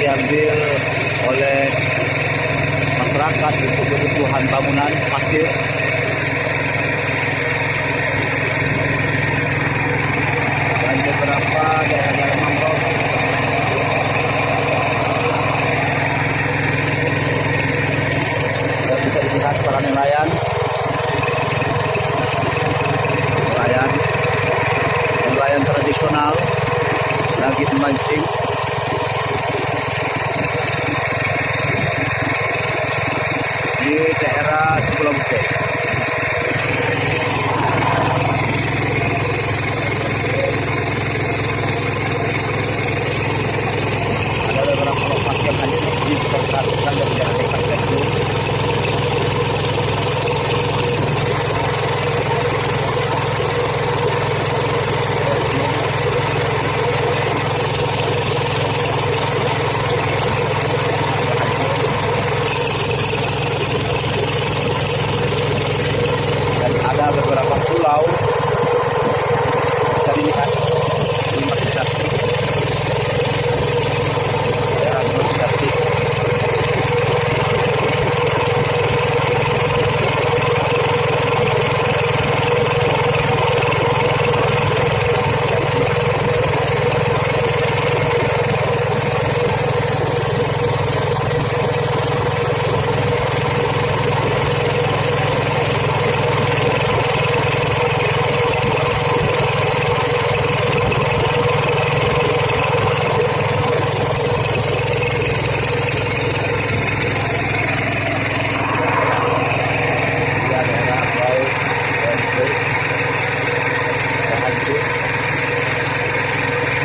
diambil oleh masyarakat untuk kebutuhan bangunan pasir. Dan beberapa daerah-daerah mangrove. Dan bisa dilihat para nelayan tradisional lagi memancing. Di daerah Sebelah Bukit. Ada beberapa lokasi yang hanya diperhatikan dari jalan dekat itu. Beberapa pulau bisa dilihat ini masih cantik, daerah masih cantik.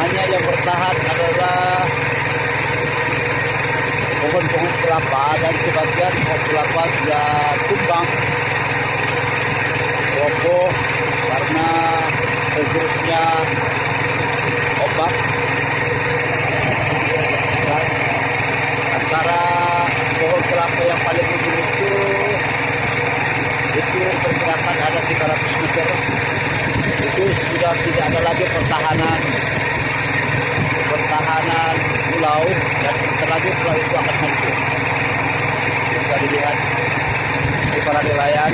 Hanya yang bertahan adalah pohon-pohon kelapa dan sebagian pohon kelapa sudah tumbang roboh karena tergerusnya ombak. Dan antara pohon kelapa yang paling ujung itu perkirakan ada 300 meter. Itu sudah tidak ada lagi pertahanan pulau, dan sebentar lagi pulau itu akan hancur. Bisa dilihat di para nelayan.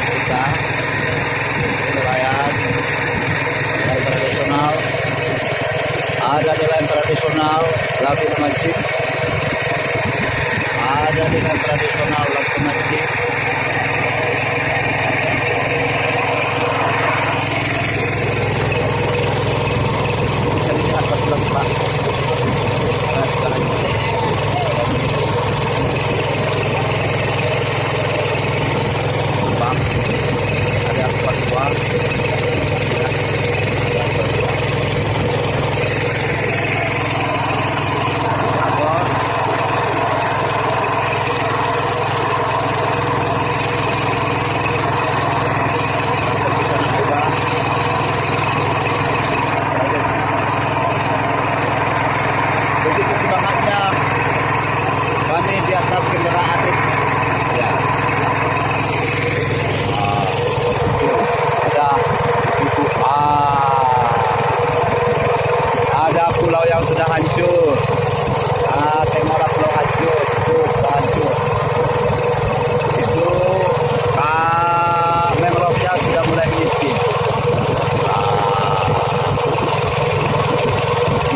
Kita nelayan tradisional, ada nelayan tradisional lagi memancing, ada nelayan tradisional lagi memancing. Kami di atas kendaraan ya. Ada pulau yang sudah hancur. Tengoklah pulau hancur, itu sudah hancur. Itu mangrove-nya sudah mulai miskin.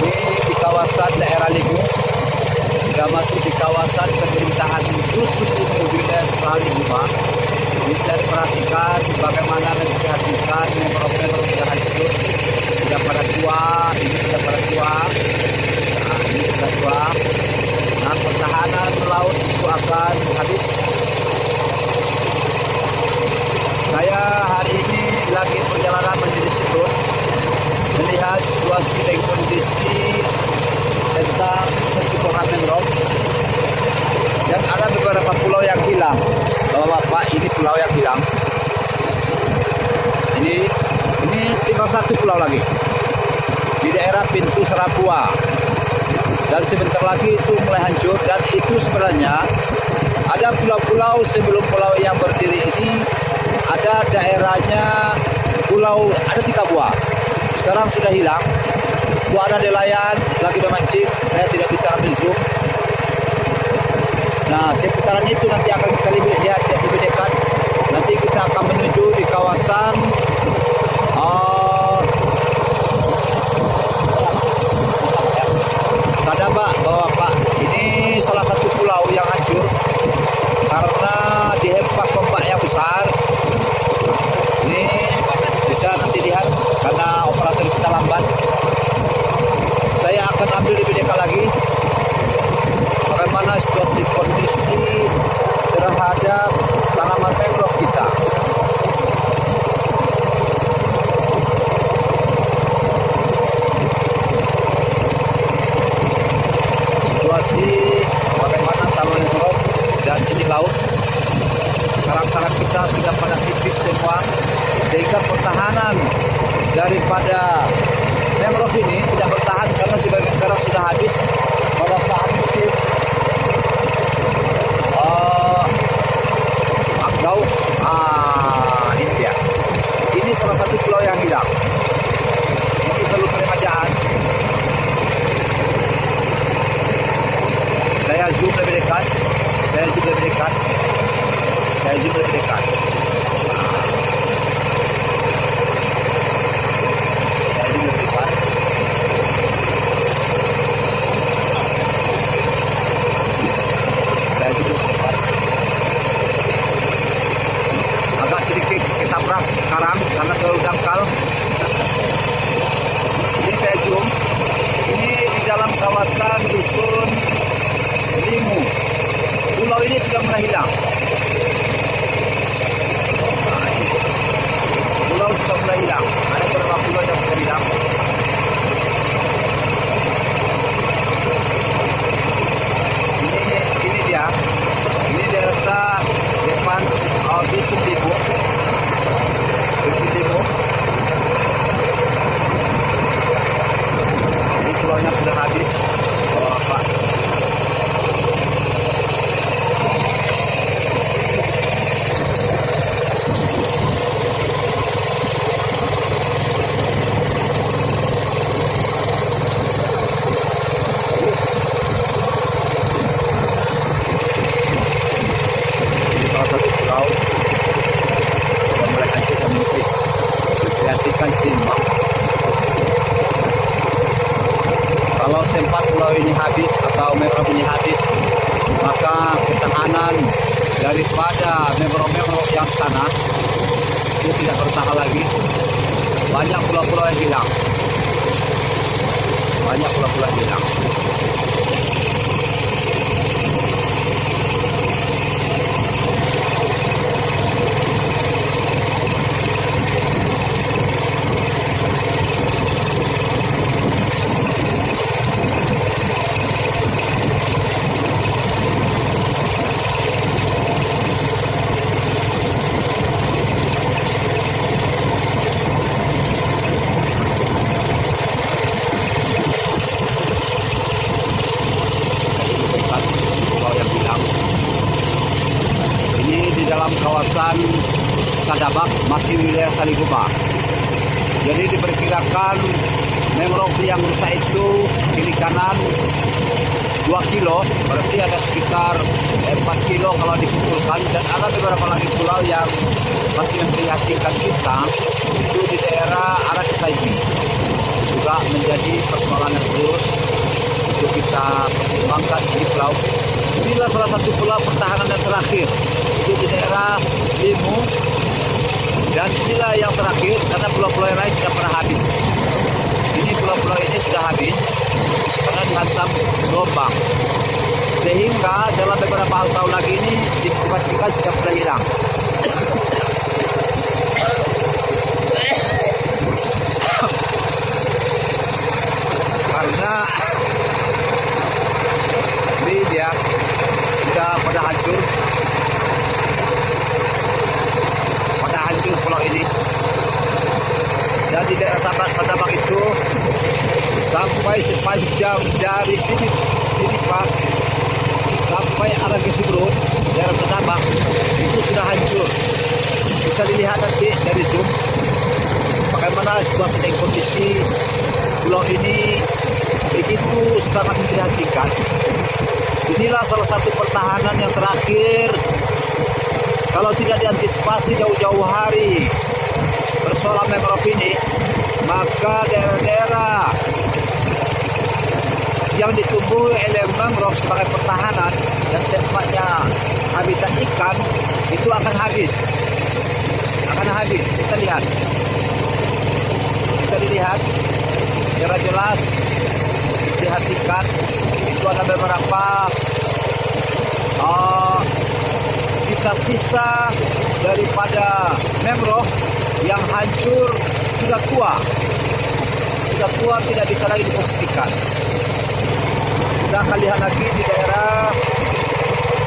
Ini di kawasan daerah Ligu. Jika masih di kawasan pemerintahan khusus untuk wilayah Lima, bisa diperhatikan bagaimana diperhatikan mangrove sudah hancur, sudah pada tua, ini sudah pada tua, ini sudah tua. Nah, pertahanan laut itu akan habis. Saya hari ini lagi perjalanan menuju situ, melihat situasi dan kondisi tentang pertumbuhan mangrove. Dan ada beberapa pulau yang hilang. Bapak-bapak, ini pulau yang hilang. Ini tinggal satu pulau lagi di daerah Pintu Serapua. Dan sebentar lagi itu mulai hancur. Dan itu sebenarnya ada pulau-pulau sebelum pulau yang berdiri ini, ada daerahnya pulau, ada 3 buah. sekarang sudah hilang. Itu ada nelayan lagi memancing, saya tidak bisa ambil zoom. Nah, seputaran itu nanti akan kita lihat lebih dekat. Nanti kita akan menuju di kawasan Sadabak, Bapak. Ini salah satu pulau yang hancur karena dihempas ombak yang besar. Ini bisa nanti lihat karena operator kita lambat. Saya akan ambil lebih dekat lagi bagaimana situasi kondisi terhadap tanaman mangrove kita. Situasi bagaimana tanaman mangrove dan jenis laut. Karang-karang kita sudah pada tipis semua, sehingga pertahanan daripada mangrove ini tidak bertahan karena sebagian karang sudah habis pada saat musim Agau. Ini dia. Ini salah satu pulau yang hilang. Ini perlu peremajaan. Saya zoom lebih dekat. Saya zoom lebih dekat. Saya zoom lebih dekat. Saya zoom lebih dekat. Saya zoom lebih dekat. Agak sedikit ketabrak karang karena terlalu dangkal. Ini saya zoom. Ini di dalam kawasan dusun Limu. Pulau ini sudah mulai hilang. Pulau sudah mulai hilang. Ada beberapa pulau yang sudah hilang. Ini dia. Ini desa depan dusun Limu. Dusun Limu. Ini pulaunya sudah habis. Pak. Kalau sempat pulau ini habis atau mangrove ini habis, maka ketahanan daripada mangrove yang sana itu tidak bertahan lagi. Banyak pulau-pulau yang hilang. Banyak pulau-pulau yang hilang. Kawasan Sadabak masih wilayah Saliguma. Jadi diperkirakan mangrove yang rusak itu kiri kanan 2 kilo, berarti ada sekitar 4 kilo kalau dikumpulkan, dan ada beberapa lagi pulau yang masih memprihatinkan kita itu di daerah arah Kesaiki juga menjadi persoalan yang serius untuk kita pertimbangkan di pulau. Inilah salah satu pulau pertahanan yang terakhir, itu di daerah Limu, dan inilah yang terakhir karena pulau-pulau yang lain sudah pernah habis. Ini pulau-pulau ini sudah habis karena dihantam gelombang, sehingga dalam beberapa tahun lagi ini dipastikan sudah mulai hilang. Karena ini dia sudah pada hancur pulau ini. Dan di daerah Sadabak itu sampai sepanjang dari sini Pak sampai arah ke Sibrut, daerah Sadabak itu sudah hancur. Bisa dilihat nanti dari zoom bagaimana situasi dan kondisi pulau ini begitu sangat memprihatinkan. Inilah salah satu pertahanan yang terakhir. Kalau tidak diantisipasi jauh-jauh hari persoalan mangrove ini, maka daerah-daerah yang ditumbuhi oleh mangrove sebagai pertahanan dan tempatnya habitat ikan itu akan habis. Bisa dilihat secara jelas, diperhatikan itu ada beberapa sisa-sisa daripada mangrove yang hancur, sudah tua tidak bisa lagi difungsikan. Kita akan lihat lagi di daerah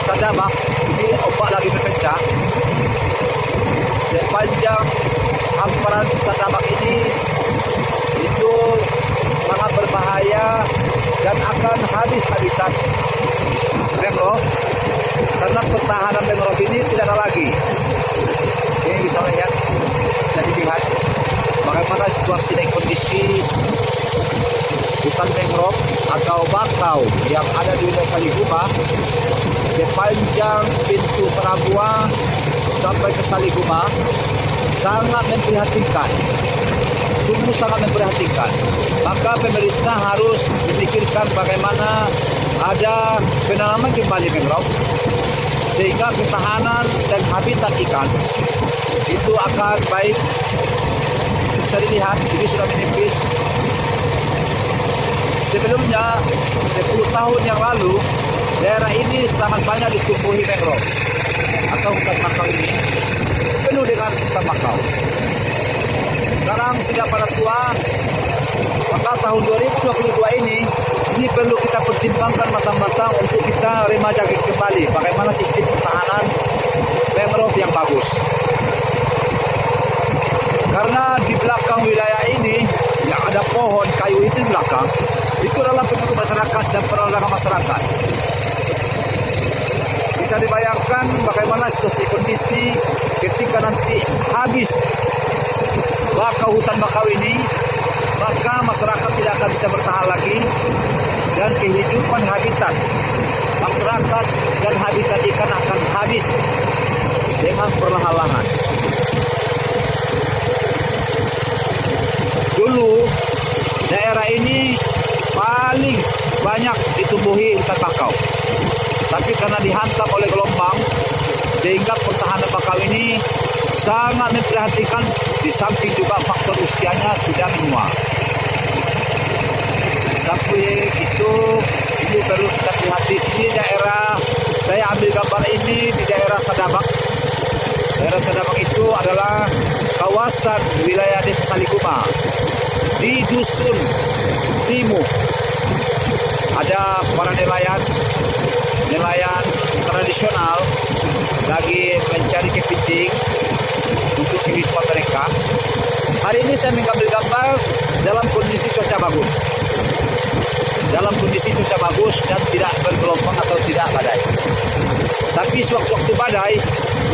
Sadabak, ini ombak lagi berpecah. Sepanjang hamparan Sadabak ini itu sangat berbahaya dan akan habis habitat mangrove karena pertahanan mangrove ini tidak ada lagi. Ini bisa dilihat bagaimana situasi dan kondisi hutan mangrove atau bakau yang ada di wilayah Saliguma sepanjang pintu Serabua sampai ke Saliguma sangat memprihatinkan. Sungguh sangat memprihatinkan. Maka pemerintah harus memikirkan bagaimana ada penanaman kembali mangrove sehingga ketahanan dan habitat ikan itu akan baik. Bisa dilihat ini sudah menipis. Sebelumnya 10 tahun yang lalu daerah ini sangat banyak ditumbuhi mangrove atau hutan bakau ini penuh dengan hutan bakau. Sekarang sudah pada tua, maka tahun 2022 ini perlu kita pertimbangkan matang-matang untuk kita remajakan kembali bagaimana sistem pertahanan mangrove yang bagus. Karena di belakang wilayah ini yang ada pohon kayu itu di belakang, itu adalah penduduk masyarakat dan perlahan masyarakat. Bisa dibayangkan bagaimana situasi kondisi ketika nanti habis hutan bakau ini, maka masyarakat tidak akan bisa bertahan lagi dan kehidupan habitat masyarakat dan habitat ikan akan habis dengan perlahan-lahan. Dulu daerah ini paling banyak ditumbuhi hutan bakau, tapi karena dihantam oleh gelombang sehingga pertahanan bakau ini sangat memprihatinkan, di samping juga faktor usianya sudah menua. Tapi itu ini perlu kita lihat di daerah, saya ambil gambar ini di daerah Sadabak. Daerah Sadabak itu adalah kawasan wilayah Desa Saliguma di Dusun Timur. Ada para nelayan tradisional lagi mencari kepiting untuk kehidupan mereka. Hari ini saya mengambil gambar dalam kondisi cuaca bagus. Dan tidak bergelombang atau tidak badai. Tapi sewaktu-waktu badai,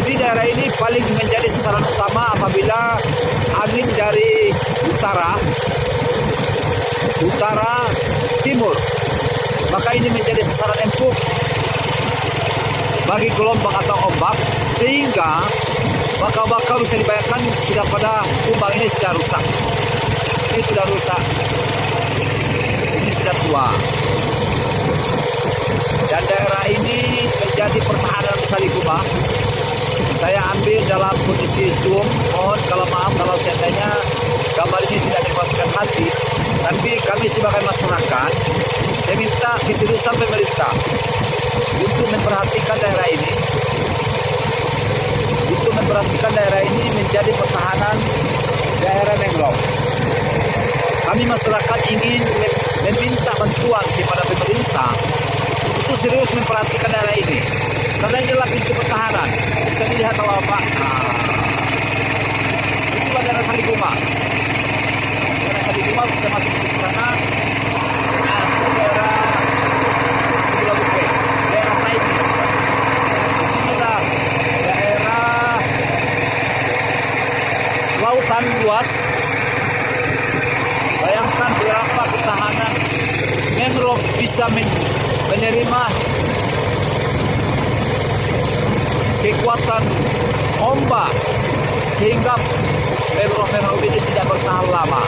di daerah ini paling menjadi sasaran utama apabila angin dari utara timur. Maka ini menjadi sasaran empuk bagi gelombang atau ombak, sehingga bakau-bakau bisa dibayangkan sudah pada tumbang ini sudah rusak. Ini sudah tua. Dan daerah ini menjadi pertahanan Saliguma. Saya ambil dalam kondisi zoom. Mohon maaf kalau seandainya gambar ini tidak dipaskan hati. Tapi kami sebagai masyarakat meminta keseriusan pemerintah untuk memperhatikan daerah ini menjadi pertahanan daerah mangrove. Kami masyarakat ingin meminta bantuan kepada pemerintah untuk serius memperhatikan daerah ini. Karena inilah pintu pertahanan. Bisa dilihat kalau Pak. Itulah daerah Saliguma. Daerah Saliguma bisa masuk ke sana. Daerah Pulau Bukit, daerah Saidi. Di sinilah daerah lautan luas pertahanan mangrove bisa menerima kekuatan ombak sehingga mangrove ini tidak bertahan lama.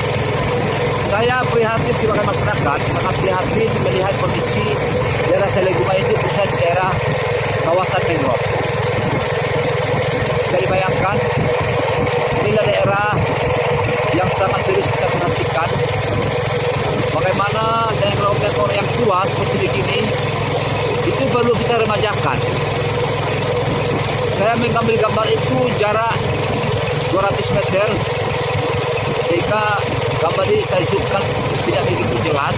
Saya prihatin sebagai masyarakat, sangat prihatin melihat kondisi daerah Saliguma itu pusat daerah kawasan mangrove. Bisa dibayangkan, inilah daerah yang sangat serius kita perhatikan. Bagaimana mangrove yang tua seperti begini, itu perlu kita remajakan. Saya mengambil gambar itu jarak 200 meter, sehingga gambar ini saya zoomkan tidak begitu jelas,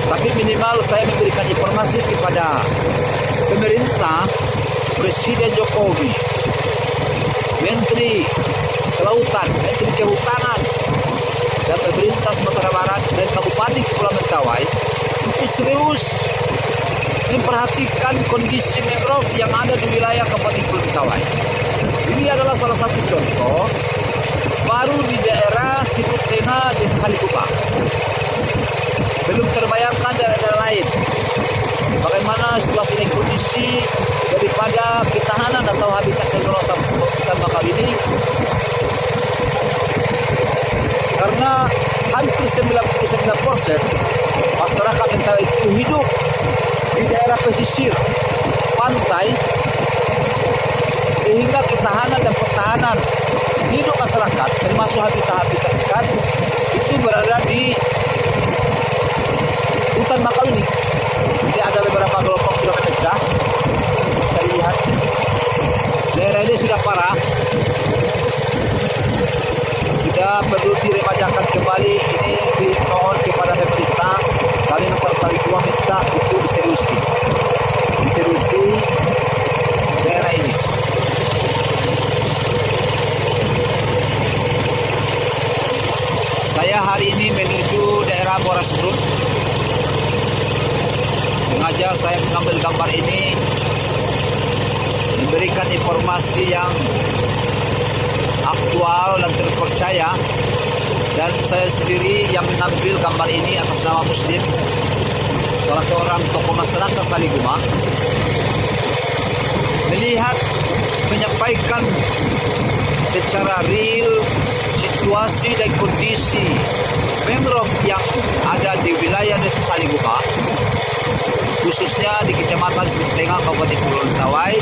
tapi minimal saya memberikan informasi kepada pemerintah, Presiden Jokowi, Menteri Kelautan, Menteri Kehutanan, dan pemerintah Sumatera Barat dan Kabupaten Kepulauan Mentawai untuk serius memperhatikan kondisi mangrove yang ada di wilayah Kabupaten Kepulauan Mentawai. Ini adalah salah satu contoh baru di daerah Situ Tengah Desa Saliguma. Belum terbayangkan daerah-daerah lain. Bagaimana situasi dan kondisi daripada ketahanan atau habitat mangrove hutan bakau ini, karena hampir 99% masyarakat Mentawai itu hidup di daerah pesisir pantai, sehingga ketahanan dan pertahanan hidup masyarakat termasuk habitat-habitat ikan itu berada di hutan bakau ini. Jadi ada beberapa kelompok sudah memecah. Saya lihat daerah ini sudah parah, sudah perlu diremajakan kembali. Ini dimohon kepada pemerintah, kami masyarakat Saliguma minta untuk diseriusi daerah ini. Saya hari ini menuju daerah Borasrun. Sengaja saya mengambil gambar ini, memberikan informasi yang aktual dan terpercaya, dan saya sendiri yang mengambil gambar ini atas nama Muslim, salah seorang tokoh masyarakat Saliguma, melihat, menyampaikan secara real situasi dan kondisi mangrove yang ada di wilayah Desa Saliguma, khususnya di Kecamatan Situ Tengah Kabupaten Kepulauan Mentawai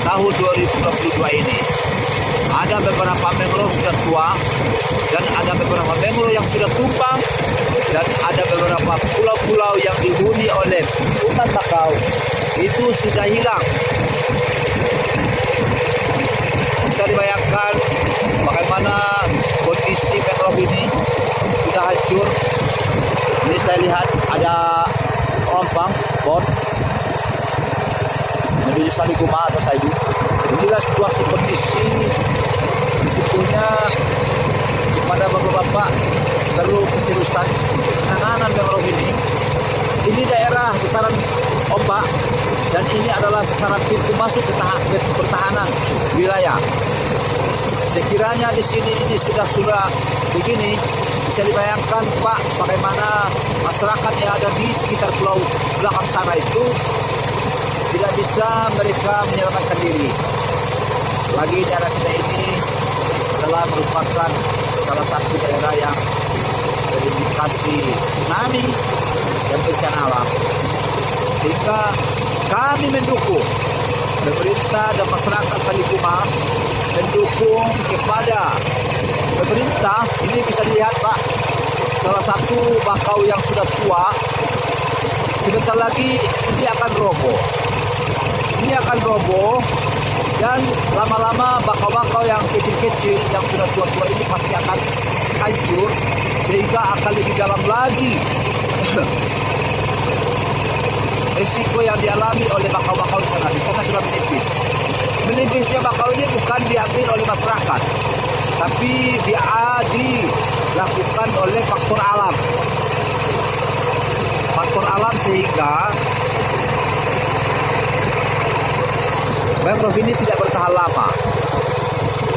tahun 2022 ini. Ada beberapa mangrove sudah tua, dan ada beberapa mangrove yang sudah tumbang, dan ada beberapa pulau-pulau yang dihuni oleh hutan bakau itu sudah hilang. Bisa dibayangkan bagaimana kondisi mangrove ini sudah hancur. Ini saya lihat ada rompang bot menuju Saliguma atau Saidu. Inilah situasi kondisi. Disitunya kepada bapak-bapak perlu keseriusan penanganan mangrove ini. Ini daerah sasaran ombak, dan ini adalah sasaran pintu masuk ke pertahanan wilayah. Sekiranya di sini ini sudah begini, bisa dibayangkan Pak, bagaimana masyarakat yang ada di sekitar pulau belakang sana itu tidak bisa mereka menyelamatkan diri. Lagi daerah kita ini telah merupakan salah satu daerah yang terindikasi tsunami dan bencana alam. Sehingga kami mendukung pemerintah dan masyarakat Saliguma, mendukung kepada pemerintah. Ini bisa dilihat Pak, salah satu bakau yang sudah tua, sebentar lagi ini akan roboh. Ini akan roboh, dan lama-lama bakau-bakau yang kecil-kecil yang sudah tua-tua ini pasti akan hancur, sehingga akan lebih dalam lagi risiko yang dialami oleh bakau-bakau di sana. Di sana sudah menipis. Menipisnya bakau ini bukan diambil oleh masyarakat, tapi dilakukan oleh faktor alam. Faktor alam sehingga mangrove ini tidak bertahan lama.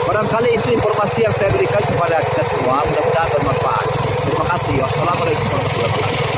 Barangkali itu informasi yang saya berikan kepada kita semua, mudah-mudahan bermanfaat. Terima kasih. Wassalamualaikum warahmatullahi wabarakatuh.